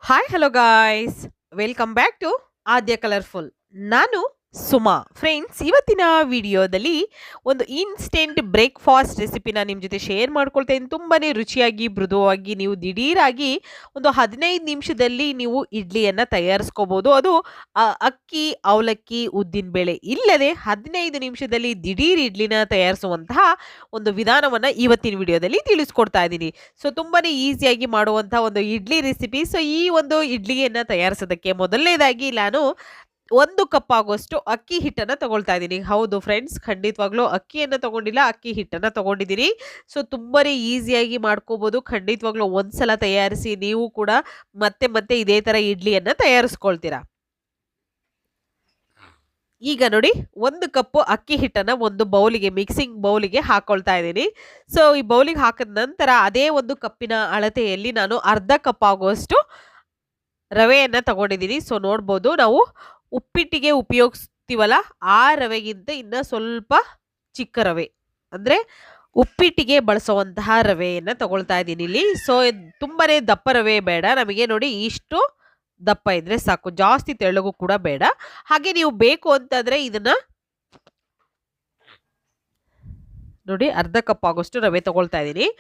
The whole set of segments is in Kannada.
Hi hello guys, welcome back to Aadya colourful. ನಾನು ಸುಮಾ. ಫ್ರೆಂಡ್ಸ್, ಇವತ್ತಿನ ವಿಡಿಯೋದಲ್ಲಿ ಒಂದು ಇನ್ಸ್ಟೆಂಟ್ ಬ್ರೇಕ್ಫಾಸ್ಟ್ ರೆಸಿಪಿನ ನಿಮ್ಮ ಜೊತೆ ಶೇರ್ ಮಾಡ್ಕೊಳ್ತೇನೆ. ತುಂಬಾ ರುಚಿಯಾಗಿ ಮೃದುವಾಗಿ ನೀವು ದಿಢೀರಾಗಿ ಒಂದು 15 ನಿಮಿಷದಲ್ಲಿ ನೀವು ಇಡ್ಲಿಯನ್ನು ತಯಾರಿಸ್ಕೋಬೋದು. ಅದು ಅಕ್ಕಿ, ಅವಲಕ್ಕಿ, ಉದ್ದಿನಬೇಳೆ ಇಲ್ಲದೆ 15 ನಿಮಿಷದಲ್ಲಿ ದಿಢೀರ್ ಇಡ್ಲಿನ ತಯಾರಿಸುವಂತಹ ಒಂದು ವಿಧಾನವನ್ನು ಇವತ್ತಿನ ವಿಡಿಯೋದಲ್ಲಿ ತಿಳಿಸ್ಕೊಡ್ತಾ ಇದ್ದೀನಿ. ಸೊ ತುಂಬಾನೇ ಈಸಿಯಾಗಿ ಮಾಡುವಂಥ ಒಂದು ಇಡ್ಲಿ ರೆಸಿಪಿ. ಸೊ ಈ ಒಂದು ಇಡ್ಲಿಯನ್ನು ತಯಾರಿಸೋದಕ್ಕೆ ಮೊದಲನೇದಾಗಿ ನಾನು 1 ಕಪ್ ಆಗುವಷ್ಟು ಅಕ್ಕಿ ಹಿಟ್ಟನ್ನು ತಗೊಳ್ತಾ ಇದ್ದೀನಿ. ಹೌದು ಫ್ರೆಂಡ್ಸ್, ಖಂಡಿತವಾಗ್ಲೂ ಅಕ್ಕಿಯನ್ನು ತಗೊಂಡಿಲ್ಲ, ಅಕ್ಕಿ ಹಿಟ್ಟನ್ನು ತಗೊಂಡಿದ್ದೀನಿ. ಸೊ ತುಂಬಾನೇ ಈಸಿಯಾಗಿ ಮಾಡ್ಕೋಬೋದು. ಖಂಡಿತವಾಗ್ಲೂ ಒಂದ್ಸಲ ತಯಾರಿಸಿ ನೀವು ಕೂಡ ಮತ್ತೆ ಮತ್ತೆ ಇದೇ ಥರ ಇಡ್ಲಿಯನ್ನು ತಯಾರಿಸ್ಕೊಳ್ತೀರಾ. ಈಗ ನೋಡಿ, 1 ಕಪ್ಪು ಅಕ್ಕಿ ಹಿಟ್ಟನ್ನು ಒಂದು ಬೌಲಿಗೆ, ಮಿಕ್ಸಿಂಗ್ ಬೌಲಿಗೆ ಹಾಕೊಳ್ತಾ ಇದ್ದೀನಿ. ಸೊ ಈ ಬೌಲಿಗೆ ಹಾಕಿದ ನಂತರ ಅದೇ 1 ಕಪ್ಪಿನ ಅಳತೆಯಲ್ಲಿ ನಾನು ಅರ್ಧ ಕಪ್ ಆಗುವಷ್ಟು ರವೆಯನ್ನು ತಗೊಂಡಿದ್ದೀನಿ. ಸೊ ನೋಡ್ಬೋದು, ನಾವು ಉಪ್ಪಿಟ್ಟಿಗೆ ಉಪಯೋಗಿಸ್ತೀವಲ್ಲ ಆ ರವೆಗಿಂತ ಇನ್ನು ಸ್ವಲ್ಪ ಚಿಕ್ಕ ರವೆ, ಅಂದರೆ ಉಪ್ಪಿಟ್ಟಿಗೆ ಬಳಸುವಂತಹ ರವೆಯನ್ನು ತಗೊಳ್ತಾ ಇದ್ದೀನಿ ಇಲ್ಲಿ. ಸೊ ತುಂಬಾನೇ ದಪ್ಪ ರವೆ ಬೇಡ ನಮಗೆ. ನೋಡಿ, ಇಷ್ಟು ದಪ್ಪ ಇದ್ರೆ ಸಾಕು, ಜಾಸ್ತಿ ತೆಳ್ಳಗೂ ಕೂಡ ಬೇಡ. ಹಾಗೆ ನೀವು ಬೇಕು ಅಂತಂದ್ರೆ ಇದನ್ನ ನೋಡಿ, ಅರ್ಧ ಕಪ್ ಆಗೋಷ್ಟು ರವೆ ತಗೊಳ್ತಾ ಇದ್ದೀನಿ.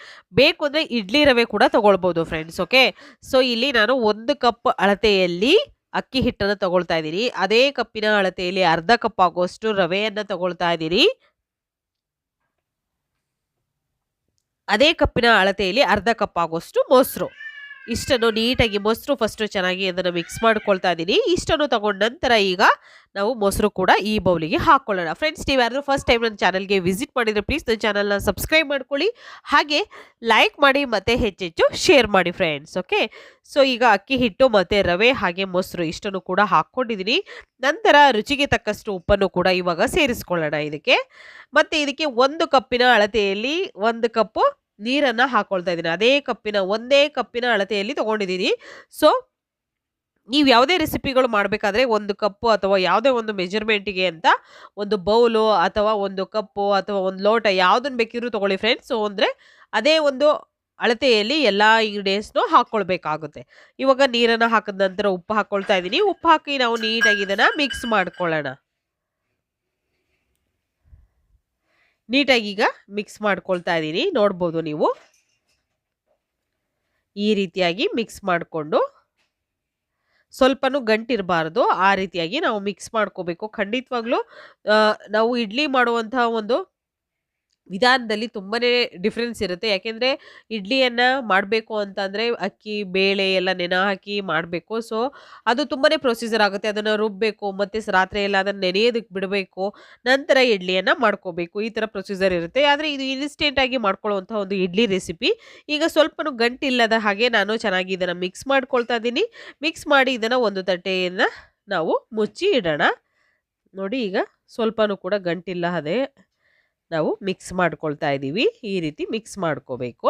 ಬೇಕು ಅಂದರೆ ಇಡ್ಲಿ ರವೆ ಕೂಡ ತಗೊಳ್ಬೋದು ಫ್ರೆಂಡ್ಸ್. ಓಕೆ, ಸೊ ಇಲ್ಲಿ ನಾನು 1 ಕಪ್ ಅಳತೆಯಲ್ಲಿ ಅಕ್ಕಿ ಹಿಟ್ಟನ್ನು ತಗೊಳ್ತಾ ಇದ್ದೀನಿ. ಅದೇ ಕಪ್ಪಿನ ಅಳತೆಯಲ್ಲಿ ಅರ್ಧ ಕಪ್ ಆಗುವಷ್ಟು ರವೆಯನ್ನು ತಗೊಳ್ತಾ ಇದ್ದೀನಿ. ಅದೇ ಕಪ್ಪಿನ ಅಳತೆಯಲ್ಲಿ ಅರ್ಧ ಕಪ್ ಆಗುವಷ್ಟು ಮೊಸರು. ಇಷ್ಟನ್ನು ನೀಟಾಗಿ, ಮೊಸರು ಫಸ್ಟು ಚೆನ್ನಾಗಿ ಅದನ್ನು ಮಿಕ್ಸ್ ಮಾಡ್ಕೊಳ್ತಾ ಇದ್ದೀನಿ. ಇಷ್ಟನ್ನು ತಗೊಂಡ ನಂತರ ಈಗ ನಾವು ಮೊಸರು ಕೂಡ ಈ ಬೌಲಿಗೆ ಹಾಕ್ಕೊಳ್ಳೋಣ. ಫ್ರೆಂಡ್ಸ್, ನೀವು ಯಾರಾದರೂ ಫಸ್ಟ್ ಟೈಮ್ ನನ್ನ ಚಾನಲ್ಗೆ ವಿಸಿಟ್ ಮಾಡಿದರೆ ಪ್ಲೀಸ್ ನನ್ನ ಚಾನಲ್ನ ಸಬ್ಸ್ಕ್ರೈಬ್ ಮಾಡ್ಕೊಳ್ಳಿ, ಹಾಗೆ ಲೈಕ್ ಮಾಡಿ ಮತ್ತು ಹೆಚ್ಚೆಚ್ಚು ಶೇರ್ ಮಾಡಿ ಫ್ರೆಂಡ್ಸ್. ಓಕೆ, ಸೊ ಈಗ ಅಕ್ಕಿ ಹಿಟ್ಟು ಮತ್ತು ರವೆ ಹಾಗೆ ಮೊಸರು ಇಷ್ಟನ್ನು ಕೂಡ ಹಾಕ್ಕೊಂಡಿದ್ದೀನಿ. ನಂತರ ರುಚಿಗೆ ತಕ್ಕಷ್ಟು ಉಪ್ಪನ್ನು ಕೂಡ ಇವಾಗ ಸೇರಿಸ್ಕೊಳ್ಳೋಣ ಇದಕ್ಕೆ. ಮತ್ತು ಇದಕ್ಕೆ 1 ಕಪ್ಪಿನ ಅಳತೆಯಲ್ಲಿ 1 ಕಪ್ಪು ನೀರನ್ನು ಹಾಕೊಳ್ತಾ ಇದ್ದೀನಿ. ಒಂದೇ ಕಪ್ಪಿನ ಅಳತೆಯಲ್ಲಿ ತಗೊಂಡಿದ್ದೀನಿ. ಸೊ ನೀವು ಯಾವುದೇ ರೆಸಿಪಿಗಳು ಮಾಡಬೇಕಾದ್ರೆ 1 ಕಪ್ಪು ಅಥವಾ ಯಾವುದೇ ಒಂದು ಮೆಜರ್ಮೆಂಟಿಗೆ ಅಂತ ಒಂದು ಬೌಲು ಅಥವಾ 1 ಕಪ್ಪು ಅಥವಾ 1 ಲೋಟ ಯಾವುದನ್ನು ಬೇಕಿದ್ರೂ ತಗೊಳ್ಳಿ ಫ್ರೆಂಡ್ಸ್. ಸೊ ಅಂದರೆ ಅದೇ ಒಂದು ಅಳತೆಯಲ್ಲಿ ಎಲ್ಲ ಇಂಗ್ರೀಡಿಯೆಂಟ್ಸ್ನು ಹಾಕ್ಕೊಳ್ಬೇಕಾಗುತ್ತೆ. ಇವಾಗ ನೀರನ್ನು ಹಾಕಿದ ನಂತರ ಉಪ್ಪು ಹಾಕ್ಕೊಳ್ತಾ ಇದ್ದೀನಿ. ಉಪ್ಪು ಹಾಕಿ ನಾವು ನೀಟಾಗಿ ಇದನ್ನು ಮಿಕ್ಸ್ ಮಾಡ್ಕೊಳ್ಳೋಣ. ನೀಟಾಗಿ ಈಗ ಮಿಕ್ಸ್ ಮಾಡ್ಕೊಳ್ತಾ ಇದ್ದೀನಿ. ನೋಡ್ಬೋದು ನೀವು, ಈ ರೀತಿಯಾಗಿ ಮಿಕ್ಸ್ ಮಾಡಿಕೊಂಡು ಸ್ವಲ್ಪನೂ ಗಂಟಿರಬಾರ್ದು, ಆ ರೀತಿಯಾಗಿ ನಾವು ಮಿಕ್ಸ್ ಮಾಡ್ಕೋಬೇಕು. ಖಂಡಿತವಾಗ್ಲೂ ನಾವು ಇಡ್ಲಿ ಮಾಡುವಂತಹ ಒಂದು ವಿಧಾನದಲ್ಲಿ ತುಂಬಾನೇ ಡಿಫ್ರೆನ್ಸ್ ಇರುತ್ತೆ. ಯಾಕೆಂದರೆ ಇಡ್ಲಿಯನ್ನು ಮಾಡಬೇಕು ಅಂತಂದರೆ ಅಕ್ಕಿ ಬೇಳೆ ಎಲ್ಲ ನೆನೆ ಹಾಕಿ ಮಾಡಬೇಕು. ಸೊ ಅದು ತುಂಬಾ ಪ್ರೊಸೀಜರ್ ಆಗುತ್ತೆ. ಅದನ್ನು ರುಬ್ಬಬೇಕು, ಮತ್ತು ರಾತ್ರಿ ಎಲ್ಲ ಅದನ್ನು ನೆನೆಯೋದಕ್ಕೆ ಬಿಡಬೇಕು, ನಂತರ ಇಡ್ಲಿಯನ್ನು ಮಾಡ್ಕೋಬೇಕು. ಈ ಥರ ಪ್ರೊಸೀಜರ್ ಇರುತ್ತೆ. ಆದರೆ ಇದು ಇನ್ಸ್ಟೆಂಟಾಗಿ ಮಾಡ್ಕೊಳ್ಳುವಂಥ ಒಂದು ಇಡ್ಲಿ ರೆಸಿಪಿ. ಈಗ ಸ್ವಲ್ಪನೂ ಗಂಟಿಲ್ಲದ ಹಾಗೆ ನಾನು ಚೆನ್ನಾಗಿ ಇದನ್ನು ಮಿಕ್ಸ್ ಮಾಡ್ಕೊಳ್ತಾ ಇದ್ದೀನಿ. ಮಿಕ್ಸ್ ಮಾಡಿ ಇದನ್ನು ಒಂದು ತಟ್ಟೆಯನ್ನು ನಾವು ಮುಚ್ಚಿ ಇಡೋಣ. ನೋಡಿ, ಈಗ ಸ್ವಲ್ಪನೂ ಕೂಡ ಗಂಟಿಲ್ಲ ಅದೇ ನಾವು ಮಿಕ್ಸ್ ಮಾಡ್ಕೊಳ್ತಾ ಇದ್ದೀವಿ. ಈ ರೀತಿ ಮಿಕ್ಸ್ ಮಾಡ್ಕೋಬೇಕು.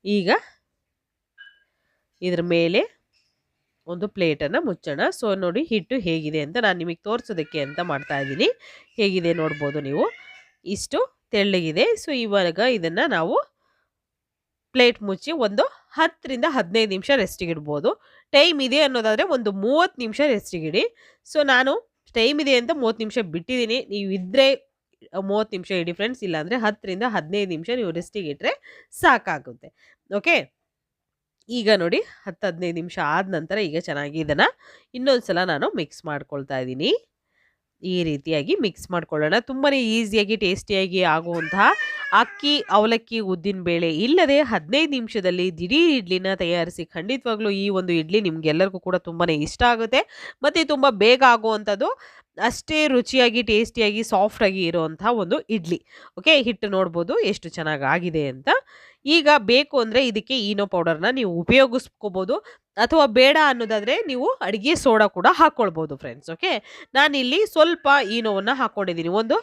ಈಗ ಇದ್ರ ಮೇಲೆ ಒಂದು ಪ್ಲೇಟನ್ನು ಮುಚ್ಚೋಣ. ಸೊ ನೋಡಿ, ಹಿಟ್ಟು ಹೇಗಿದೆ ಅಂತ ನಾನು ನಿಮಗೆ ತೋರಿಸೋದಕ್ಕೆ ಅಂತ ಮಾಡ್ತಾ ಇದ್ದೀನಿ. ಹೇಗಿದೆ ನೋಡ್ಬೋದು ನೀವು, ಇಷ್ಟು ತೆಳ್ಳಗಿದೆ. ಸೊ ಇವಾಗ ಇದನ್ನು ನಾವು ಪ್ಲೇಟ್ ಮುಚ್ಚಿ ಒಂದು 10 ರಿಂದ 15 ನಿಮಿಷ ರೆಸ್ಟಿಗೆ ಇಡ್ಬೋದು. ಟೈಮ್ ಇದೆ ಅನ್ನೋದಾದರೆ ಒಂದು 30 ನಿಮಿಷ ರೆಸ್ಟಿಗೆ ಇಡಿ. ಸೊ ನಾನು ಟೈಮ್ ಇದೆ ಅಂತ 30 ನಿಮಿಷ ಬಿಟ್ಟಿದ್ದೀನಿ. ನೀವು ಇದ್ದರೆ 30 ನಿಮಿಷ ಇಡಿ ಫ್ರೆಂಡ್ಸ್, ಇಲ್ಲಾಂದರೆ 10 ರಿಂದ 15 ನಿಮಿಷ ನೀವು ರೆಸ್ಟಿಗೆ ಇಟ್ಟರೆ ಸಾಕಾಗುತ್ತೆ. ಓಕೆ, ಈಗ ನೋಡಿ 10-15 ನಿಮಿಷ ಆದ ನಂತರ ಈಗ ಚೆನ್ನಾಗಿ ಇದನ್ನು ಇನ್ನೊಂದು ಸಲ ನಾನು ಮಿಕ್ಸ್ ಮಾಡ್ಕೊಳ್ತಾ ಇದ್ದೀನಿ. ಈ ರೀತಿಯಾಗಿ ಮಿಕ್ಸ್ ಮಾಡ್ಕೊಳ್ಳೋಣ. ತುಂಬಾ ಈಸಿಯಾಗಿ ಟೇಸ್ಟಿಯಾಗಿ ಆಗುವಂತಹ ಅಕ್ಕಿ, ಅವಲಕ್ಕಿ, ಉದ್ದಿನಬೇಳೆ ಇಲ್ಲದೆ 15 ನಿಮಿಷದಲ್ಲಿ ದಿಢೀರ್ ಇಡ್ಲಿನ ತಯಾರಿಸಿ. ಖಂಡಿತವಾಗ್ಲೂ ಈ ಒಂದು ಇಡ್ಲಿ ನಿಮ್ಗೆಲ್ಲರಿಗೂ ಕೂಡ ತುಂಬಾ ಇಷ್ಟ ಆಗುತ್ತೆ, ಮತ್ತು ತುಂಬ ಬೇಗ ಆಗುವಂಥದ್ದು, ಅಷ್ಟೇ ರುಚಿಯಾಗಿ ಟೇಸ್ಟಿಯಾಗಿ ಸಾಫ್ಟಾಗಿ ಇರುವಂತಹ ಒಂದು ಇಡ್ಲಿ. ಓಕೆ, ಹಿಟ್ಟು ನೋಡ್ಬೋದು ಎಷ್ಟು ಚೆನ್ನಾಗಿ ಆಗಿದೆ ಅಂತ. ಈಗ ಬೇಕು ಅಂದರೆ ಇದಕ್ಕೆ ಈನೋ ಪೌಡರ್ನ ನೀವು ಉಪಯೋಗಿಸ್ಕೋಬೋದು, ಅಥವಾ ಬೇಡ ಅನ್ನೋದಾದರೆ ನೀವು ಅಡುಗೆ ಸೋಡಾ ಕೂಡ ಹಾಕ್ಕೊಳ್ಬೋದು ಫ್ರೆಂಡ್ಸ್. ಓಕೆ, ನಾನಿಲ್ಲಿ ಸ್ವಲ್ಪ ಈನೋವನ್ನು ಹಾಕ್ಕೊಂಡಿದ್ದೀನಿ. ಒಂದು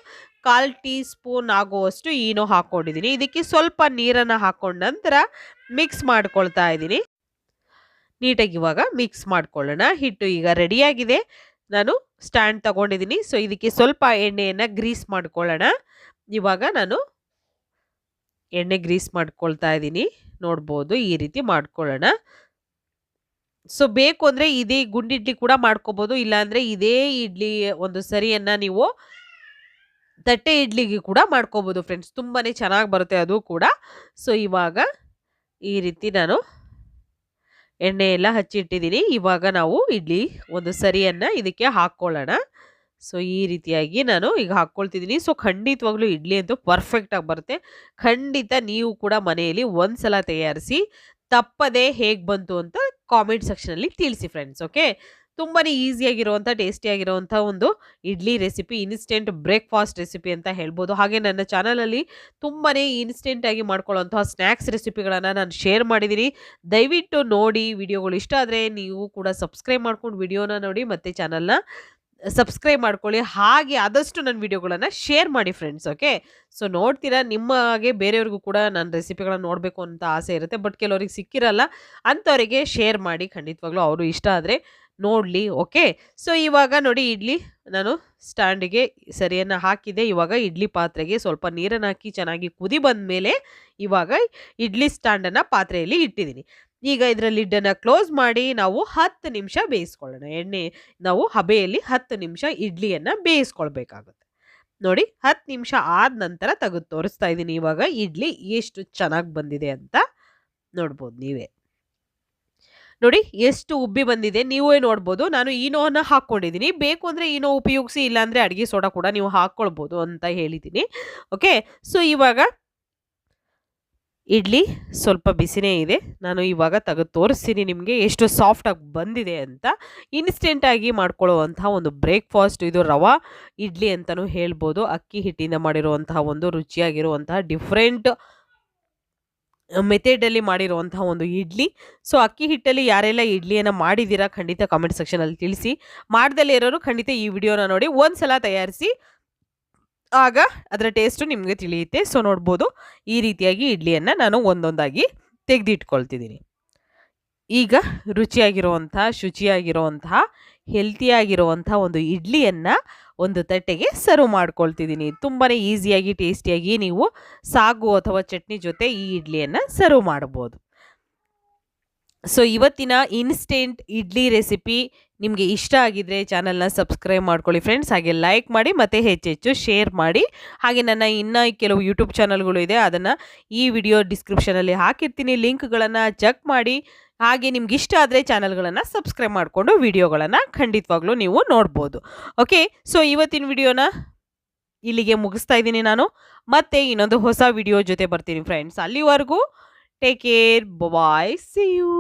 1/4 ಟೀ ಸ್ಪೂನ್ ಆಗುವಷ್ಟು ಈನೋ ಹಾಕ್ಕೊಂಡಿದ್ದೀನಿ. ಇದಕ್ಕೆ ಸ್ವಲ್ಪ ನೀರನ್ನು ಹಾಕ್ಕೊಂಡ ನಂತರ ಮಿಕ್ಸ್ ಮಾಡ್ಕೊಳ್ತಾ ಇದ್ದೀನಿ. ನೀಟಾಗಿ ಇವಾಗ ಮಿಕ್ಸ್ ಮಾಡ್ಕೊಳ್ಳೋಣ. ಹಿಟ್ಟು ಈಗ ರೆಡಿಯಾಗಿದೆ. ನಾನು ಸ್ಟ್ಯಾಂಡ್ ತಗೊಂಡಿದ್ದೀನಿ. ಸೊ ಇದಕ್ಕೆ ಸ್ವಲ್ಪ ಎಣ್ಣೆಯನ್ನು ಗ್ರೀಸ್ ಮಾಡ್ಕೊಳ್ಳೋಣ. ಇವಾಗ ನಾನು ಎಣ್ಣೆ ಗ್ರೀಸ್ ಮಾಡ್ಕೊಳ್ತಾ ಇದ್ದೀನಿ. ನೋಡ್ಬೋದು, ಈ ರೀತಿ ಮಾಡ್ಕೊಳ್ಳೋಣ. ಸೊ ಬೇಕು ಅಂದರೆ ಇದೇ ಗುಂಡು ಇಡ್ಲಿ ಕೂಡ ಮಾಡ್ಕೋಬೋದು, ಇಲ್ಲಾಂದರೆ ಇದೇ ಇಡ್ಲಿ ಒಂದು ಸರಿಯನ್ನು ನೀವು ತಟ್ಟೆ ಇಡ್ಲಿಗೆ ಕೂಡ ಮಾಡ್ಕೋಬೋದು ಫ್ರೆಂಡ್ಸ್. ತುಂಬಾ ಚೆನ್ನಾಗಿ ಬರುತ್ತೆ ಅದು ಕೂಡ. ಸೊ ಇವಾಗ ಈ ರೀತಿ ನಾನು ಎಣ್ಣೆ ಎಲ್ಲ ಹಚ್ಚಿಟ್ಟಿದ್ದೀನಿ. ಇವಾಗ ನಾವು ಇಡ್ಲಿ ಒಂದು ಸರಿಯನ್ನು ಇದಕ್ಕೆ ಹಾಕ್ಕೊಳ್ಳೋಣ. ಸೊ ಈ ರೀತಿಯಾಗಿ ನಾನು ಈಗ ಹಾಕ್ಕೊಳ್ತಿದ್ದೀನಿ. ಸೊ ಖಂಡಿತವಾಗ್ಲೂ ಇಡ್ಲಿ ಅಂತೂ ಪರ್ಫೆಕ್ಟಾಗಿ ಬರುತ್ತೆ. ಖಂಡಿತ ನೀವು ಕೂಡ ಮನೆಯಲ್ಲಿ ಒಂದ್ಸಲ ತಯಾರಿಸಿ ತಪ್ಪದೆ ಹೇಗೆ ಬಂತು ಅಂತ ಕಾಮೆಂಟ್ ಸೆಕ್ಷನಲ್ಲಿ ತಿಳಿಸಿ ಫ್ರೆಂಡ್ಸ್. ಓಕೆ, ತುಂಬಾ ಈಸಿಯಾಗಿರುವಂಥ ಟೇಸ್ಟಿಯಾಗಿರುವಂಥ ಒಂದು idli recipe, instant breakfast recipe ಅಂತ ಹೇಳ್ಬೋದು. ಹಾಗೆ ನನ್ನ ಚಾನಲಲ್ಲಿ ತುಂಬಾ ಇನ್ಸ್ಟೆಂಟಾಗಿ ಮಾಡ್ಕೊಳ್ಳೋಂತಹ ಸ್ನ್ಯಾಕ್ಸ್ ರೆಸಿಪಿಗಳನ್ನು ನಾನು ಶೇರ್ ಮಾಡಿದ್ದೀನಿ. ದಯವಿಟ್ಟು ನೋಡಿ, ವಿಡಿಯೋಗಳು ಇಷ್ಟ ಆದರೆ ನೀವು ಕೂಡ ಸಬ್ಸ್ಕ್ರೈಬ್ ಮಾಡ್ಕೊಂಡು ವಿಡಿಯೋನ ನೋಡಿ ಮತ್ತು ಚಾನಲ್ನ ಸಬ್ಸ್ಕ್ರೈಬ್ ಮಾಡ್ಕೊಳ್ಳಿ. ಹಾಗೆ ಆದಷ್ಟು ನನ್ನ ವಿಡಿಯೋಗಳನ್ನು ಶೇರ್ ಮಾಡಿ ಫ್ರೆಂಡ್ಸ್. ಓಕೆ, ಸೊ ನೋಡ್ತೀರಾ, ನಿಮ್ಮ ಹಾಗೆ ಬೇರೆಯವ್ರಿಗೂ ಕೂಡ ನನ್ನ ರೆಸಿಪಿಗಳನ್ನು ನೋಡಬೇಕು ಅಂತ ಆಸೆ ಇರುತ್ತೆ, ಬಟ್ ಕೆಲವ್ರಿಗೆ ಸಿಕ್ಕಿರಲ್ಲ. ಅಂಥವರಿಗೆ ಶೇರ್ ಮಾಡಿ, ಖಂಡಿತವಾಗ್ಲೂ ಅವರು ಇಷ್ಟ ಆದರೆ ನೋಡಲಿ. ಓಕೆ, ಸೊ ಇವಾಗ ನೋಡಿ ಇಡ್ಲಿ ನಾನು ಸ್ಟ್ಯಾಂಡಿಗೆ ಸರಿಯನ್ನು ಹಾಕಿದೆ. ಇವಾಗ ಇಡ್ಲಿ ಪಾತ್ರೆಗೆ ಸ್ವಲ್ಪ ನೀರನ್ನು ಹಾಕಿ ಚೆನ್ನಾಗಿ ಕುದಿ ಬಂದ ಮೇಲೆ ಇವಾಗ ಇಡ್ಲಿ ಸ್ಟ್ಯಾಂಡನ್ನು ಪಾತ್ರೆಯಲ್ಲಿ ಇಟ್ಟಿದ್ದೀನಿ. ಈಗ ಇದರ ಲಿಡ್ಡನ್ನು ಕ್ಲೋಸ್ ಮಾಡಿ ನಾವು 10 ನಿಮಿಷ ಬೇಯಿಸ್ಕೊಳ್ಳೋಣ. ನಾವು ಹಬೆಯಲ್ಲಿ 10 ನಿಮಿಷ ಇಡ್ಲಿಯನ್ನು ಬೇಯಿಸ್ಕೊಳ್ಬೇಕಾಗುತ್ತೆ. ನೋಡಿ 10 ನಿಮಿಷ ಆದ ನಂತರ ತೆಗೆದು ತೋರಿಸ್ತಾ ಇದ್ದೀನಿ. ಇವಾಗ ಇಡ್ಲಿ ಎಷ್ಟು ಚೆನ್ನಾಗಿ ಬಂದಿದೆ ಅಂತ ನೋಡ್ಬೋದು ನೀವೇ. ನೋಡಿ ಎಷ್ಟು ಉಬ್ಬಿ ಬಂದಿದೆ, ನೀವೇ ನೋಡ್ಬೋದು. ನಾನು ಈನೋವನ್ನು ಹಾಕ್ಕೊಂಡಿದ್ದೀನಿ. ಬೇಕು ಅಂದರೆ ಈನೋ ಉಪಯೋಗಿಸಿ, ಇಲ್ಲಾಂದರೆ ಅಡುಗೆ ಸೋಡಾ ಕೂಡ ನೀವು ಹಾಕ್ಕೊಳ್ಬೋದು ಅಂತ ಹೇಳಿದ್ದೀನಿ. ಓಕೆ, ಸೊ ಇವಾಗ ಇಡ್ಲಿ ಸ್ವಲ್ಪ ಬಿಸಿನೇ ಇದೆ. ನಾನು ಇವಾಗ ತೆಗೆದು ತೋರಿಸ್ತೀನಿ ನಿಮಗೆ ಎಷ್ಟು ಸಾಫ್ಟಾಗಿ ಬಂದಿದೆ ಅಂತ. ಇನ್ಸ್ಟೆಂಟಾಗಿ ಮಾಡ್ಕೊಳ್ಳುವಂತಹ ಒಂದು ಬ್ರೇಕ್ಫಾಸ್ಟ್ ಇದು. ರವಾ ಇಡ್ಲಿ ಅಂತಲೂ ಹೇಳ್ಬೋದು. ಅಕ್ಕಿ ಹಿಟ್ಟಿಂದ ಮಾಡಿರುವಂತಹ ಒಂದು ರುಚಿಯಾಗಿರುವಂತಹ ಡಿಫ್ರೆಂಟ್ ಮೆಥಡಲ್ಲಿ ಮಾಡಿರುವಂತಹ ಒಂದು ಇಡ್ಲಿ. ಸೊ ಅಕ್ಕಿ ಹಿಟ್ಟಲ್ಲಿ ಯಾರೆಲ್ಲ ಇಡ್ಲಿಯನ್ನು ಮಾಡಿದ್ದೀರಾ ಖಂಡಿತ ಕಾಮೆಂಟ್ ಸೆಕ್ಷನಲ್ಲಿ ತಿಳಿಸಿ. ಮಾಡ್ದಲ್ಲೇ ಇರೋರು ಖಂಡಿತ ಈ ವಿಡಿಯೋನ ನೋಡಿ ಒಂದ್ಸಲ ತಯಾರಿಸಿ, ಆಗ ಅದರ ಟೇಸ್ಟು ನಿಮಗೆ ತಿಳಿಯುತ್ತೆ. ಸೊ ನೋಡ್ಬೋದು, ಈ ರೀತಿಯಾಗಿ ಇಡ್ಲಿಯನ್ನು ನಾನು ಒಂದೊಂದಾಗಿ ತೆಗೆದಿಟ್ಕೊಳ್ತಿದ್ದೀನಿ. ಈಗ ರುಚಿಯಾಗಿರುವಂತಹ, ಶುಚಿಯಾಗಿರುವಂತಹ, ಹೆಲ್ತಿಯಾಗಿರುವಂತಹ ಒಂದು ಇಡ್ಲಿಯನ್ನು ಒಂದು ತಟ್ಟೆಗೆ ಸರ್ವ್ ಮಾಡ್ಕೊಳ್ತಿದ್ದೀನಿ. ತುಂಬಾ ಈಸಿಯಾಗಿ ಟೇಸ್ಟಿಯಾಗಿ ನೀವು ಸಾಗು ಅಥವಾ ಚಟ್ನಿ ಜೊತೆ ಈ ಇಡ್ಲಿಯನ್ನು ಸರ್ವ್ ಮಾಡ್ಬೋದು. ಸೊ ಇವತ್ತಿನ ಇನ್ಸ್ಟೆಂಟ್ ಇಡ್ಲಿ ರೆಸಿಪಿ ನಿಮಗೆ ಇಷ್ಟ ಆಗಿದ್ರೆ ಚಾನಲ್ನ ಸಬ್ಸ್ಕ್ರೈಬ್ ಮಾಡ್ಕೊಳ್ಳಿ ಫ್ರೆಂಡ್ಸ್. ಹಾಗೆ ಲೈಕ್ ಮಾಡಿ ಮತ್ತು ಹೆಚ್ಚೆಚ್ಚು ಶೇರ್ ಮಾಡಿ. ಹಾಗೆ ನನ್ನ ಇನ್ನೂ ಕೆಲವು ಯೂಟ್ಯೂಬ್ ಚಾನಲ್ಗಳು ಇದೆ, ಅದನ್ನು ಈ ವಿಡಿಯೋ ಡಿಸ್ಕ್ರಿಪ್ಷನಲ್ಲಿ ಹಾಕಿರ್ತೀನಿ, ಲಿಂಕ್ಗಳನ್ನು ಚೆಕ್ ಮಾಡಿ. ಹಾಗೆ ನಿಮ್ಗೆ ಇಷ್ಟ ಆದರೆ ಚಾನಲ್ಗಳನ್ನು ಸಬ್ಸ್ಕ್ರೈಬ್ ಮಾಡಿಕೊಂಡು ವಿಡಿಯೋಗಳನ್ನು ಖಂಡಿತವಾಗ್ಲೂ ನೀವು ನೋಡ್ಬೋದು. ಓಕೆ, ಸೊ ಇವತ್ತಿನ ವಿಡಿಯೋನ ಇಲ್ಲಿಗೆ ಮುಗಿಸ್ತಾ ಇದ್ದೀನಿ ನಾನು. ಮತ್ತೆ ಇನ್ನೊಂದು ಹೊಸ ವಿಡಿಯೋ ಜೊತೆ ಬರ್ತೀನಿ ಫ್ರೆಂಡ್ಸ್. ಅಲ್ಲಿವರೆಗೂ take care, bye, see you.